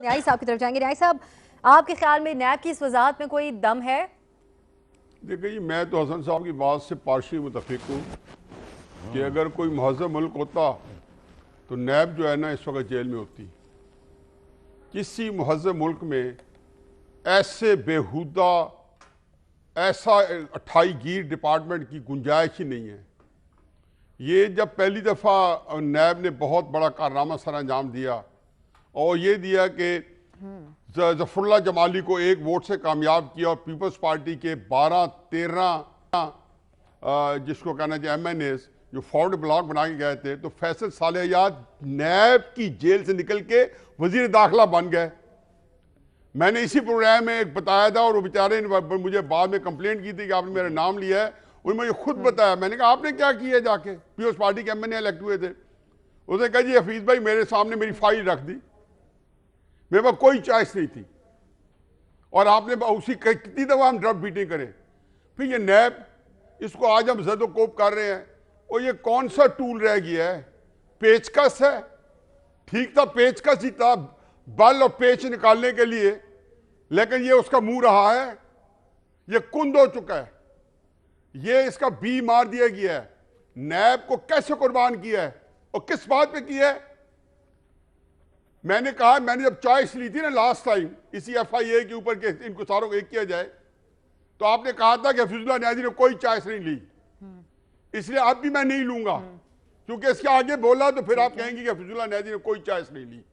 न्याई साहब की तरफ जाएंगे। न्याई साहब, आपके ख्याल में नैब की इस वजाहत में कोई दम है? देखिए जी, मैं तो हसन साहब की बात से पार्शी मुतफिक हूँ कि अगर कोई महज़ब मुल्क होता तो नैब जो है ना इस वक्त जेल में होती। किसी महज़ब मुल्क में ऐसे बेहुदा ऐसा अट्ठाई गिर डिपार्टमेंट की गुंजाइश ही नहीं है। ये जब पहली दफ़ा नैब ने बहुत बड़ा कारनामा सर अंजाम दिया और ये दिया कि जफरुल्लाह जमाली को एक वोट से कामयाब किया और पीपल्स पार्टी के 12-13 जिसको कहना चाहिए MNAs जो फॉरवर्ड ब्लॉक बना के गए थे, तो फैसल सालेहात नैब की जेल से निकल के वजीर दाखिला बन गए। मैंने इसी प्रोग्राम में एक बताया था और वो बेचारे ने मुझे बाद में कंप्लेंट की थी कि आपने मेरा नाम लिया है। उन्होंने मुझे खुद बताया। मैंने कहा आपने क्या किया जाके, पीपल्स पार्टी के MNA इलेक्ट हुए थे। उसने कहा जी हफीज भाई मेरे सामने मेरी फाइल रख दी, मेरे पास कोई चॉइस नहीं थी और आपने उसी कितनी दफा हम ड्रग बीटिंग करें। फिर ये नैब, इसको आज हम जदोकोब कर रहे हैं और ये कौन सा टूल रह गया है? पेचकस है। ठीक था, पेचकस ही था बल और पेच निकालने के लिए, लेकिन ये उसका मुंह रहा है, ये कुंद हो चुका है, ये इसका बी मार दिया गया है। नैब को कैसे कुर्बान किया है और किस बात पे किया है? मैंने कहा, मैंने जब चॉइस ली थी ना लास्ट टाइम इसी FIA के ऊपर के इनको सारों को एक किया जाए, तो आपने कहा था कि हफीजुल्लाह न्याजी ने कोई चॉइस नहीं ली, इसलिए अब भी मैं नहीं लूंगा, क्योंकि इसके आगे बोला तो फिर आप कहेंगे कि हफीजुल्लाह न्याजी ने कोई चॉइस नहीं ली।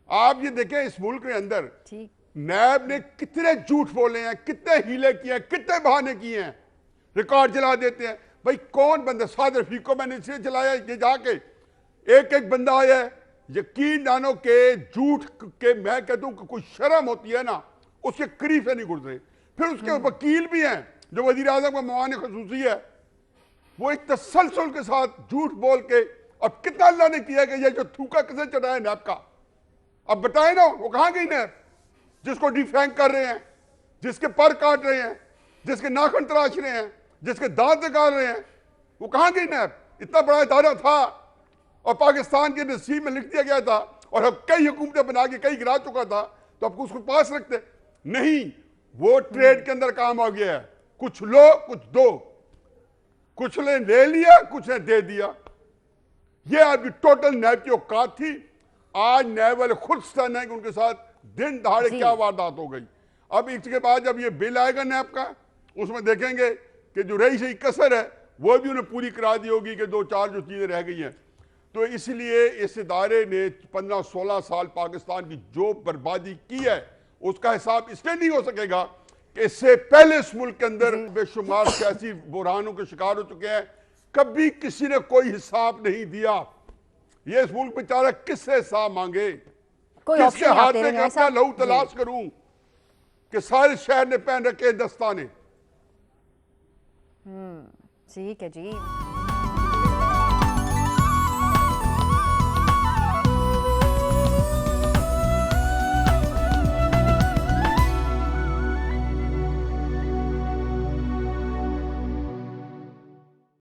आप ये देखें इस मुल्क के अंदर नैब ने कितने झूठ बोले हैं, कितने हीले किए हैं, कितने बहाने किए हैं, रिकॉर्ड जला देते हैं। भाई कौन बंदा, साद रफीक को मैंने इसलिए चलाया, ये जाके एक एक बंदा आया है, यकीन जानो के झूठ के, मैं कहता हूं कि कोई शर्म होती है ना उसके करीब से नहीं गुजरे। फिर उसके वकील भी हैं जो वजीर आजम का मवान खसूसी है, वो एक तसलसल के साथ झूठ बोल के, अब कितना अल्लाह ने किया कि ये जो थूका किसे चढ़ाया नैब का, अब बताए ना वो कहां गई नैब? जिसको डिफेंग कर रहे हैं, जिसके पर काट रहे हैं, जिसके नाखून तराश रहे हैं, जिसके दांत निकाल रहे हैं, वो कहां गई नैब? इतना बड़ा इदारा था और पाकिस्तान के नसीब में लिख दिया गया था और अब कई हुकूमतें बना के कई गिरा चुका था, तो अब उसको पास रखते नहीं। वो ट्रेड के अंदर काम आ गया है, कुछ लो कुछ दो, कुछ ने ले लिया कुछ ने दे दिया। ये आपकी टोटल नैब की औकात थी। आज नैब वाले खुद स्टन है कि उनके साथ दिन दहाड़े क्या वारदात हो गई। अब इसके बाद जब ये बिल आएगा नैब का, उसमें देखेंगे कि जो रही सही कसर है वो भी उन्हें पूरी करा दी होगी कि 2-4 जो चीजें रह गई हैं। तो इसलिए इस इदारे ने 15-16 साल पाकिस्तान की जो बर्बादी की है उसका हिसाब इसलिए नहीं हो सकेगा कि इससे पहले इस मुल्क के अंदर बेशुमार सियासी बुरहानों के शिकार हो चुके हैं, कभी किसी ने कोई हिसाब नहीं दिया। ये इस मुल्क बेचारा किससे हिसाब मांगे, किसके हाथ में अपना लहू तलाश करूं कि सारे शहर ने पहन रखे दस्ताने। ठीक है जी।